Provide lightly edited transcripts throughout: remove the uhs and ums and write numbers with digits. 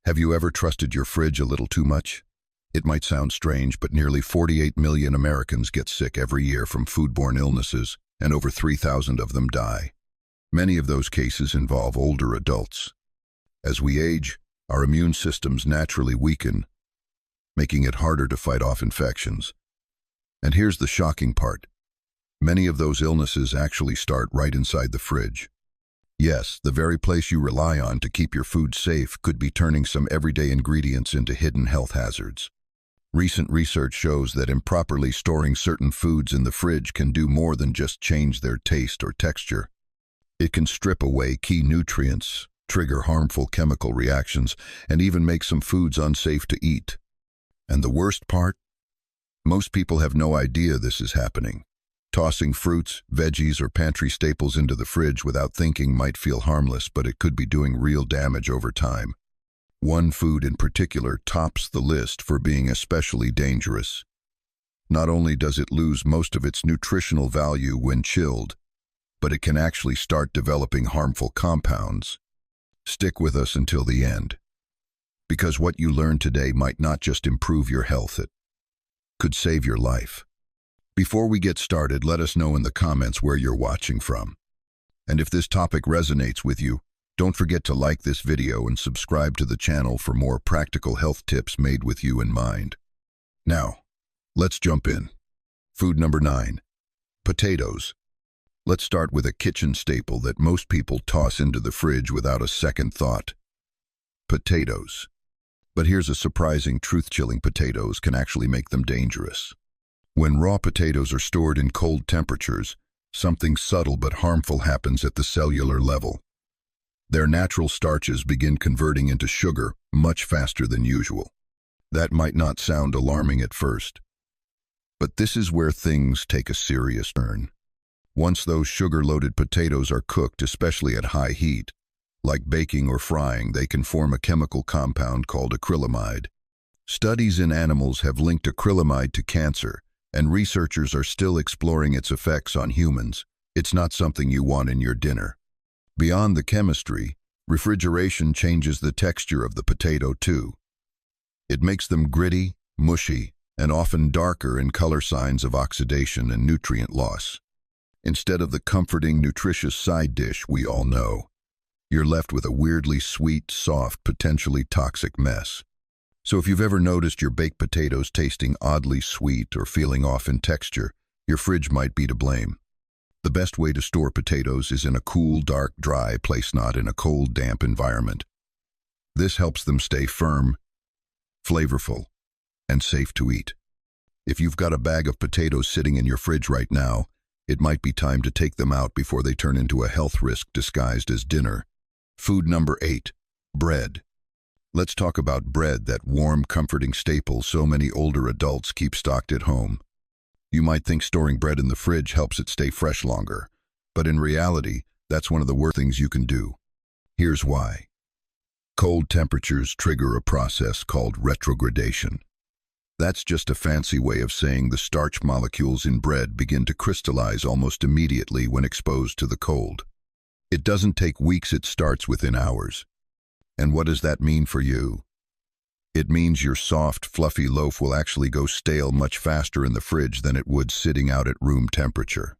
Have you ever trusted your fridge a little too much? It might sound strange, but nearly 48 million Americans get sick every year from foodborne illnesses, and over 3,000 of them die. Many of those cases involve older adults. As we age, our immune systems naturally weaken, making it harder to fight off infections. And here's the shocking part. Many of those illnesses actually start right inside the fridge. Yes, the very place you rely on to keep your food safe could be turning some everyday ingredients into hidden health hazards. Recent research shows that improperly storing certain foods in the fridge can do more than just change their taste or texture. It can strip away key nutrients, trigger harmful chemical reactions, and even make some foods unsafe to eat. And the worst part? Most people have no idea this is happening. Tossing fruits, veggies, or pantry staples into the fridge without thinking might feel harmless, but it could be doing real damage over time. One food in particular tops the list for being especially dangerous. Not only does it lose most of its nutritional value when chilled, but it can actually start developing harmful compounds. Stick with us until the end, because what you learn today might not just improve your health, it could save your life. Before we get started, let us know in the comments where you're watching from. And if this topic resonates with you, don't forget to like this video and subscribe to the channel for more practical health tips made with you in mind. Now, let's jump in. Food number 9, potatoes. Let's start with a kitchen staple that most people toss into the fridge without a second thought. Potatoes. But here's a surprising truth: chilling potatoes can actually make them dangerous. When raw potatoes are stored in cold temperatures, something subtle but harmful happens at the cellular level. Their natural starches begin converting into sugar much faster than usual. That might not sound alarming at first, but this is where things take a serious turn. Once those sugar-loaded potatoes are cooked, especially at high heat, like baking or frying, they can form a chemical compound called acrylamide. Studies in animals have linked acrylamide to cancer, and researchers are still exploring its effects on humans. It's not something you want in your dinner. Beyond the chemistry, refrigeration changes the texture of the potato too. It makes them gritty, mushy, and often darker in color, signs of oxidation and nutrient loss. Instead of the comforting, nutritious side dish we all know, you're left with a weirdly sweet, soft, potentially toxic mess. So if you've ever noticed your baked potatoes tasting oddly sweet or feeling off in texture, your fridge might be to blame. The best way to store potatoes is in a cool, dark, dry place, not in a cold, damp environment. This helps them stay firm, flavorful, and safe to eat. If you've got a bag of potatoes sitting in your fridge right now, it might be time to take them out before they turn into a health risk disguised as dinner. Food number 8, bread. Let's talk about bread, that warm, comforting staple so many older adults keep stocked at home. You might think storing bread in the fridge helps it stay fresh longer, but in reality, that's one of the worst things you can do. Here's why. Cold temperatures trigger a process called retrogradation. That's just a fancy way of saying the starch molecules in bread begin to crystallize almost immediately when exposed to the cold. It doesn't take weeks, it starts within hours. And what does that mean for you? It means your soft, fluffy loaf will actually go stale much faster in the fridge than it would sitting out at room temperature.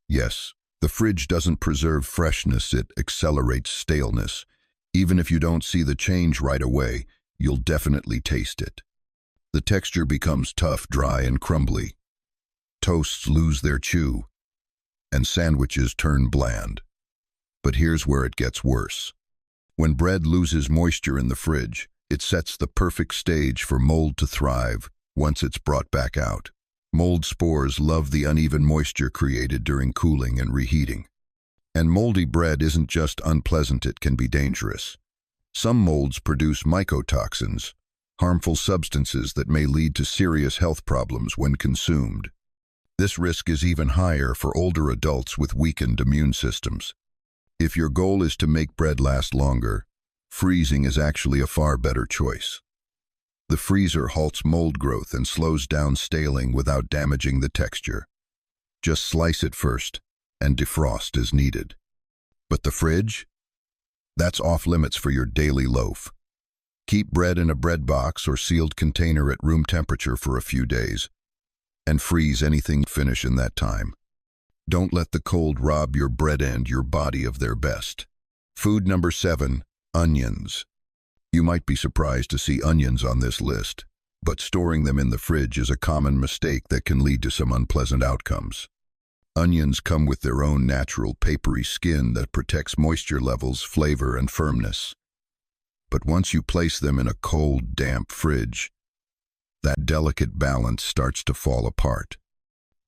Yes, the fridge doesn't preserve freshness, it accelerates staleness. Even if you don't see the change right away, you'll definitely taste it. The texture becomes tough, dry, and crumbly. Toasts lose their chew, and sandwiches turn bland. But here's where it gets worse. When bread loses moisture in the fridge, it sets the perfect stage for mold to thrive once it's brought back out. Mold spores love the uneven moisture created during cooling and reheating. And moldy bread isn't just unpleasant, it can be dangerous. Some molds produce mycotoxins, harmful substances that may lead to serious health problems when consumed. This risk is even higher for older adults with weakened immune systems. If your goal is to make bread last longer, freezing is actually a far better choice. The freezer halts mold growth and slows down staling without damaging the texture. Just slice it first and defrost as needed. But the fridge? That's off limits for your daily loaf. Keep bread in a bread box or sealed container at room temperature for a few days, and freeze anything finish in that time. Don't let the cold rob your bread and your body of their best. Food number 7, onions. You might be surprised to see onions on this list, but storing them in the fridge is a common mistake that can lead to some unpleasant outcomes. Onions come with their own natural papery skin that protects moisture levels, flavor, and firmness. But once you place them in a cold, damp fridge, that delicate balance starts to fall apart.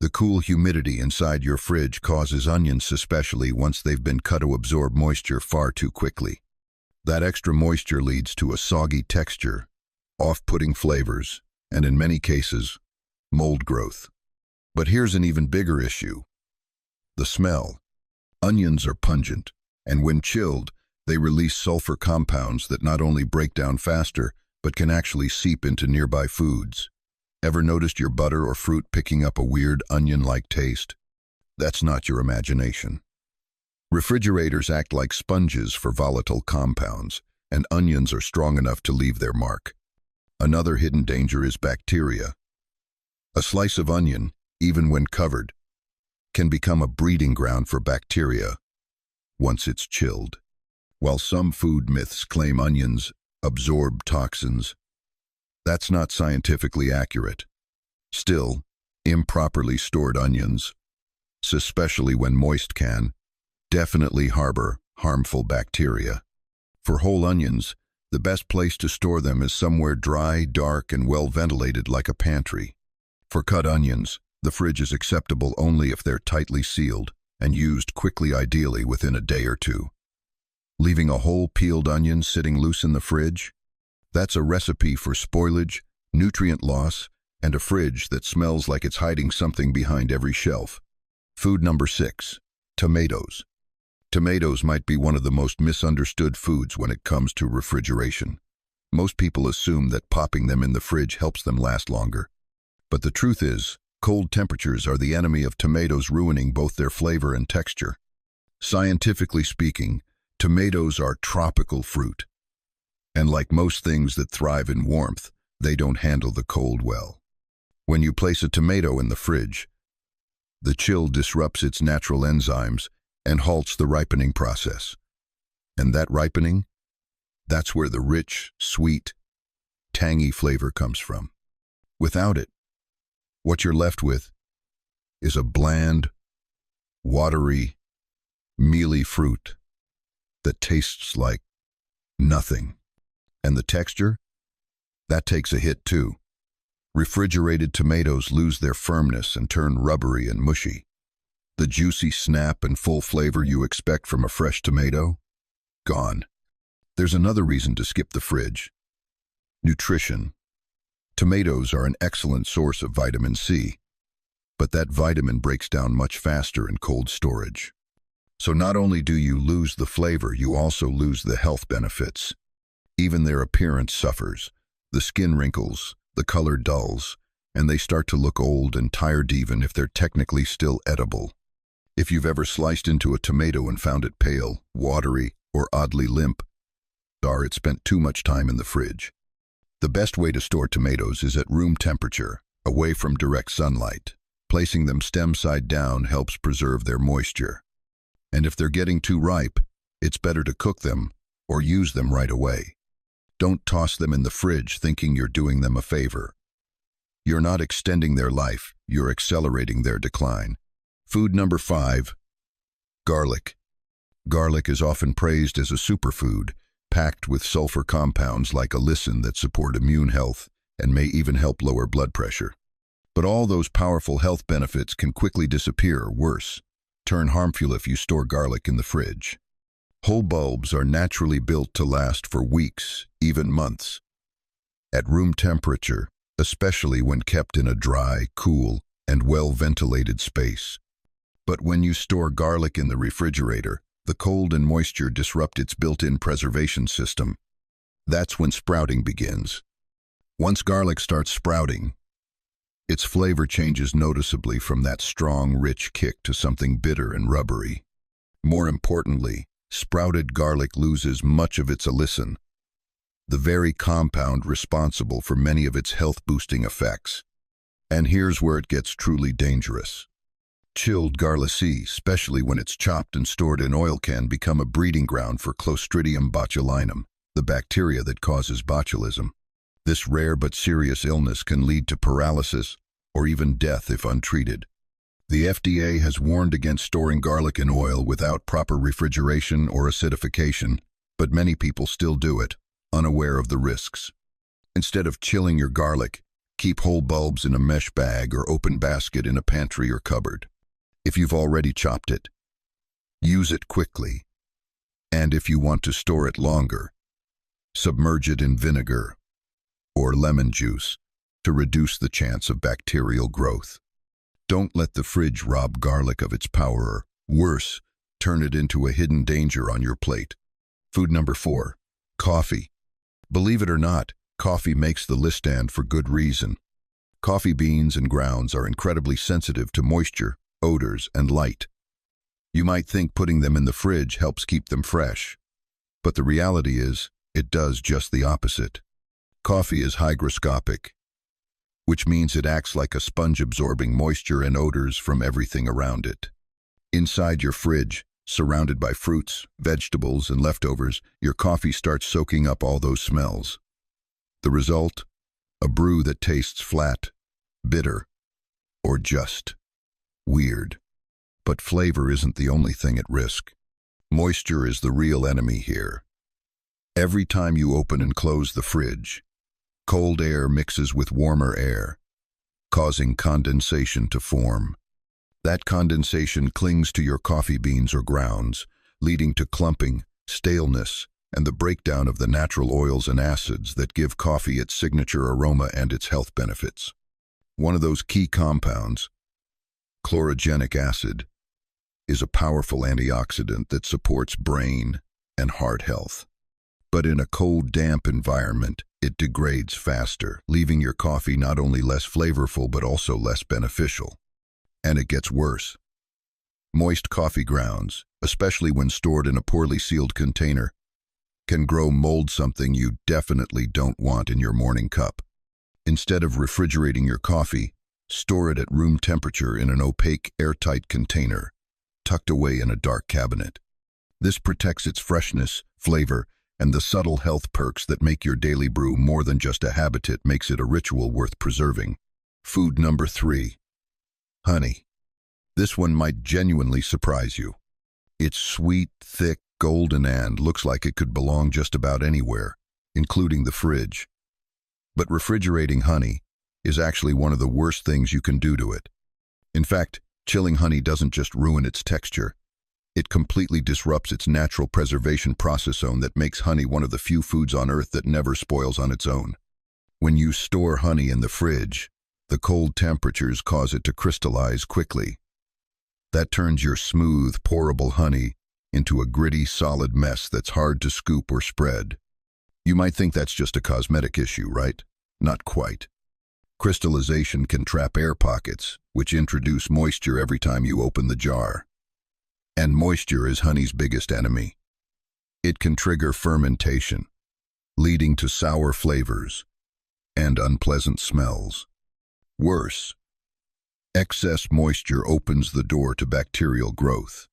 The cool humidity inside your fridge causes onions, especially once they've been cut, to absorb moisture far too quickly. That extra moisture leads to a soggy texture, off-putting flavors, and in many cases, mold growth. But here's an even bigger issue: the smell. Onions are pungent, and when chilled, they release sulfur compounds that not only break down faster, but can actually seep into nearby foods. Ever noticed your butter or fruit picking up a weird onion-like taste? That's not your imagination. Refrigerators act like sponges for volatile compounds, and onions are strong enough to leave their mark. Another hidden danger is bacteria. A slice of onion, even when covered, can become a breeding ground for bacteria once it's chilled. While some food myths claim onions absorb toxins, that's not scientifically accurate. Still, improperly stored onions, especially when moist, can definitely harbor harmful bacteria. For whole onions, the best place to store them is somewhere dry, dark, and well ventilated, like a pantry. For cut onions, the fridge is acceptable only if they're tightly sealed and used quickly, ideally within a day or two. Leaving a whole peeled onion sitting loose in the fridge? That's a recipe for spoilage, nutrient loss, and a fridge that smells like it's hiding something behind every shelf. Food number 6, tomatoes. Tomatoes might be one of the most misunderstood foods when it comes to refrigeration. Most people assume that popping them in the fridge helps them last longer. But the truth is, cold temperatures are the enemy of tomatoes, ruining both their flavor and texture. Scientifically speaking, tomatoes are tropical fruit. And like most things that thrive in warmth, they don't handle the cold well. When you place a tomato in the fridge, the chill disrupts its natural enzymes and halts the ripening process. And that ripening, that's where the rich, sweet, tangy flavor comes from. Without it, what you're left with is a bland, watery, mealy fruit that tastes like nothing. And the texture? That takes a hit too. Refrigerated tomatoes lose their firmness and turn rubbery and mushy. The juicy snap and full flavor you expect from a fresh tomato? Gone. There's another reason to skip the fridge: nutrition. Tomatoes are an excellent source of vitamin C, but that vitamin breaks down much faster in cold storage. So not only do you lose the flavor, you also lose the health benefits. Even their appearance suffers. The skin wrinkles, the color dulls, and they start to look old and tired even if they're technically still edible. If you've ever sliced into a tomato and found it pale, watery, or oddly limp, it spent too much time in the fridge. The best way to store tomatoes is at room temperature, away from direct sunlight. Placing them stem side down helps preserve their moisture. And if they're getting too ripe, it's better to cook them or use them right away. Don't toss them in the fridge thinking you're doing them a favor. You're not extending their life, you're accelerating their decline. Food number 5, garlic. Garlic is often praised as a superfood, packed with sulfur compounds like allicin that support immune health and may even help lower blood pressure. But all those powerful health benefits can quickly disappear, or worse, turn harmful if you store garlic in the fridge. Whole bulbs are naturally built to last for weeks, even months, at room temperature, especially when kept in a dry, cool, and well-ventilated space. But when you store garlic in the refrigerator, the cold and moisture disrupt its built-in preservation system. That's when sprouting begins. Once garlic starts sprouting, its flavor changes noticeably from that strong, rich kick to something bitter and rubbery. More importantly, sprouted garlic loses much of its allicin, the very compound responsible for many of its health-boosting effects. And here's where it gets truly dangerous. Chilled garlic, especially when it's chopped and stored in oil, can become a breeding ground for Clostridium botulinum, the bacteria that causes botulism. This rare but serious illness can lead to paralysis or even death if untreated. The FDA has warned against storing garlic in oil without proper refrigeration or acidification, but many people still do it, unaware of the risks. Instead of chilling your garlic, keep whole bulbs in a mesh bag or open basket in a pantry or cupboard. If you've already chopped it, use it quickly. And if you want to store it longer, submerge it in vinegar or lemon juice to reduce the chance of bacterial growth. Don't let the fridge rob garlic of its power, or worse, turn it into a hidden danger on your plate. Food number 4, coffee. Believe it or not, coffee makes the list, and for good reason. Coffee beans and grounds are incredibly sensitive to moisture, odors, and light. You might think putting them in the fridge helps keep them fresh, but the reality is, it does just the opposite. Coffee is hygroscopic, which means it acts like a sponge absorbing moisture and odors from everything around it. Inside your fridge, surrounded by fruits, vegetables, and leftovers, your coffee starts soaking up all those smells. The result? A brew that tastes flat, bitter, or just weird. But flavor isn't the only thing at risk. Moisture is the real enemy here. Every time you open and close the fridge, cold air mixes with warmer air, causing condensation to form. That condensation clings to your coffee beans or grounds, leading to clumping, staleness, and the breakdown of the natural oils and acids that give coffee its signature aroma and its health benefits. One of those key compounds, chlorogenic acid, is a powerful antioxidant that supports brain and heart health. But in a cold, damp environment, it degrades faster, leaving your coffee not only less flavorful but also less beneficial. And it gets worse. Moist coffee grounds, especially when stored in a poorly sealed container, can grow mold, something you definitely don't want in your morning cup. Instead of refrigerating your coffee, store it at room temperature in an opaque, airtight container, tucked away in a dark cabinet. This protects its freshness, flavor, and the subtle health perks that make your daily brew more than just a habit. It makes it a ritual worth preserving. Food number 3, honey. This one might genuinely surprise you. It's sweet, thick, golden, and looks like it could belong just about anywhere, including the fridge. But refrigerating honey is actually one of the worst things you can do to it. In fact, chilling honey doesn't just ruin its texture, it completely disrupts its natural preservation process that makes honey one of the few foods on Earth that never spoils on its own. When you store honey in the fridge, the cold temperatures cause it to crystallize quickly. That turns your smooth, pourable honey into a gritty, solid mess that's hard to scoop or spread. You might think that's just a cosmetic issue, right? Not quite. Crystallization can trap air pockets, which introduce moisture every time you open the jar. And moisture is honey's biggest enemy. It can trigger fermentation, leading to sour flavors and unpleasant smells. Worse, excess moisture opens the door to bacterial growth.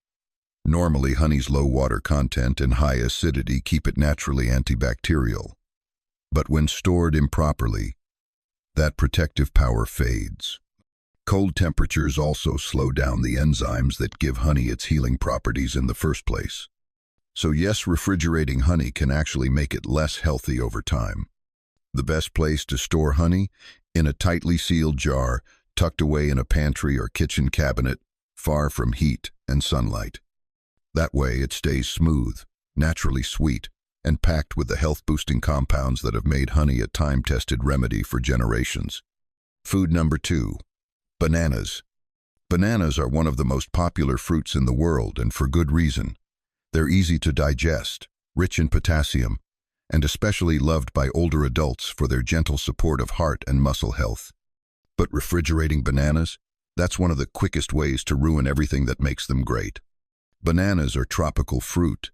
Normally, honey's low water content and high acidity keep it naturally antibacterial. But when stored improperly, that protective power fades. Cold temperatures also slow down the enzymes that give honey its healing properties in the first place. So yes, refrigerating honey can actually make it less healthy over time. The best place to store honey? In a tightly sealed jar, tucked away in a pantry or kitchen cabinet, far from heat and sunlight. That way it stays smooth, naturally sweet, and packed with the health-boosting compounds that have made honey a time-tested remedy for generations. Food number 2, bananas. Bananas are one of the most popular fruits in the world, and for good reason. They're easy to digest, rich in potassium, and especially loved by older adults for their gentle support of heart and muscle health. But refrigerating bananas? That's one of the quickest ways to ruin everything that makes them great. Bananas are tropical fruit,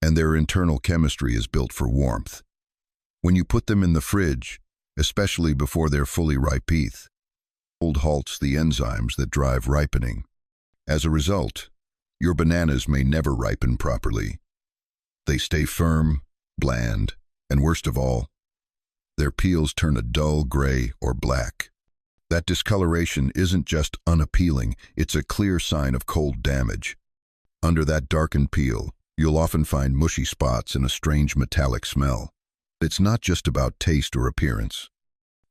and their internal chemistry is built for warmth. When you put them in the fridge, especially before they're fully ripe, cold halts the enzymes that drive ripening. As a result, your bananas may never ripen properly. They stay firm, bland, and worst of all, their peels turn a dull gray or black. That discoloration isn't just unappealing, it's a clear sign of cold damage. Under that darkened peel, you'll often find mushy spots and a strange metallic smell. It's not just about taste or appearance.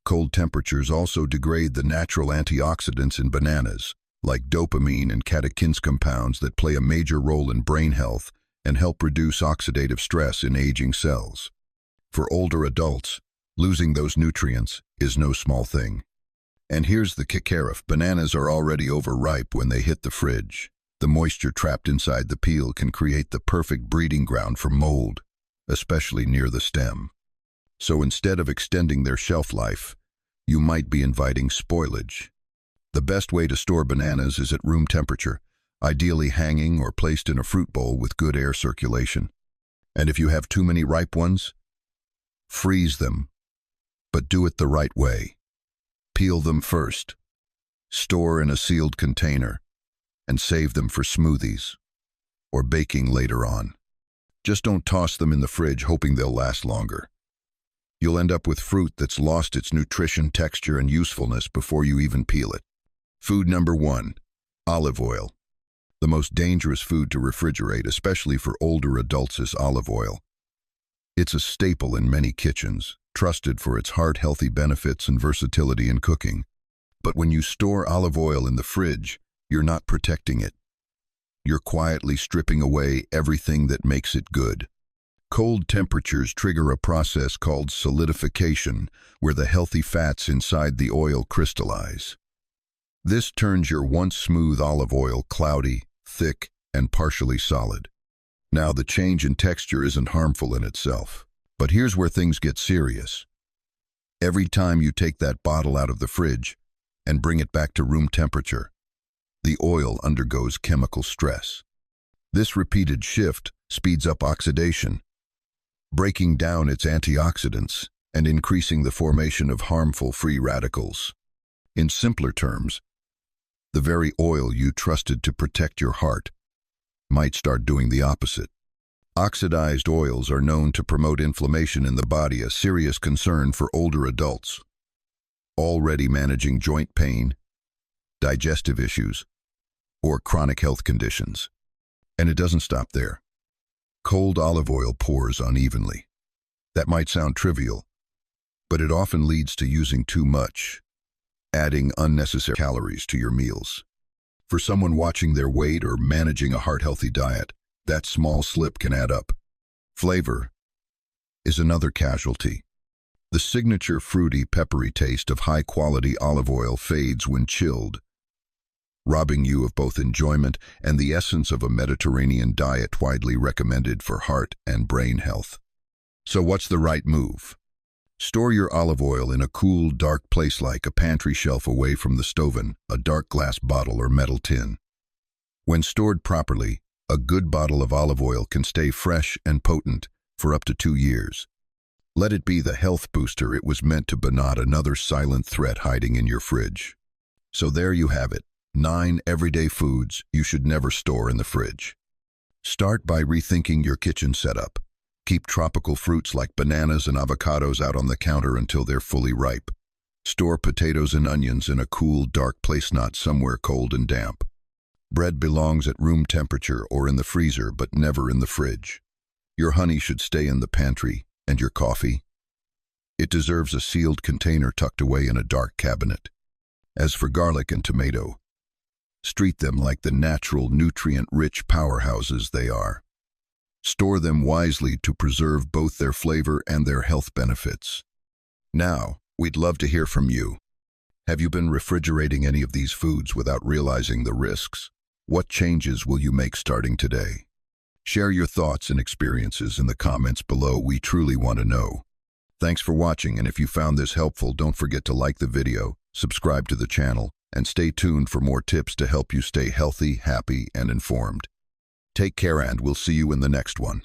Cold temperatures also degrade the natural antioxidants in bananas, like dopamine and catechins compounds that play a major role in brain health and help reduce oxidative stress in aging cells. For older adults, losing those nutrients is no small thing. And here's the kicker: if bananas are already overripe when they hit the fridge, the moisture trapped inside the peel can create the perfect breeding ground for mold, especially near the stem. So instead of extending their shelf life, you might be inviting spoilage. The best way to store bananas is at room temperature, ideally hanging or placed in a fruit bowl with good air circulation. And if you have too many ripe ones, freeze them, but do it the right way. Peel them first, store in a sealed container, and save them for smoothies or baking later on. Just don't toss them in the fridge hoping they'll last longer. You'll end up with fruit that's lost its nutrition, texture, and usefulness before you even peel it. Food number 1, olive oil. The most dangerous food to refrigerate, especially for older adults, is olive oil. It's a staple in many kitchens, trusted for its heart-healthy benefits and versatility in cooking. But when you store olive oil in the fridge, you're not protecting it. You're quietly stripping away everything that makes it good. Cold temperatures trigger a process called solidification, where the healthy fats inside the oil crystallize. This turns your once smooth olive oil cloudy, thick, and partially solid. Now, the change in texture isn't harmful in itself, but here's where things get serious. Every time you take that bottle out of the fridge and bring it back to room temperature, the oil undergoes chemical stress. This repeated shift speeds up oxidation, breaking down its antioxidants and increasing the formation of harmful free radicals. In simpler terms, the very oil you trusted to protect your heart might start doing the opposite. Oxidized oils are known to promote inflammation in the body, a serious concern for older adults already managing joint pain, digestive issues, or chronic health conditions. And it doesn't stop there. Cold olive oil pours unevenly. That might sound trivial, but it often leads to using too much, adding unnecessary calories to your meals. For someone watching their weight or managing a heart-healthy diet, that small slip can add up. Flavor is another casualty. The signature fruity, peppery taste of high-quality olive oil fades when chilled, robbing you of both enjoyment and the essence of a Mediterranean diet widely recommended for heart and brain health. So what's the right move? Store your olive oil in a cool, dark place like a pantry shelf away from the stove, a dark glass bottle or metal tin. When stored properly, a good bottle of olive oil can stay fresh and potent for up to 2 years. Let it be the health booster it was meant to be, not another silent threat hiding in your fridge. So there you have it. 9 everyday foods you should never store in the fridge. Start by rethinking your kitchen setup. Keep tropical fruits like bananas and avocados out on the counter until they're fully ripe. Store potatoes and onions in a cool, dark place, not somewhere cold and damp. Bread belongs at room temperature or in the freezer, but never in the fridge. Your honey should stay in the pantry, and your coffee? It deserves a sealed container tucked away in a dark cabinet. As for garlic and tomato, treat them like the natural, nutrient-rich powerhouses they are. Store them wisely to preserve both their flavor and their health benefits. Now, we'd love to hear from you. Have you been refrigerating any of these foods without realizing the risks? What changes will you make starting today? Share your thoughts and experiences in the comments below. We truly want to know. Thanks for watching, and if you found this helpful, don't forget to like the video, subscribe to the channel, and stay tuned for more tips to help you stay healthy, happy, and informed. Take care, and we'll see you in the next one.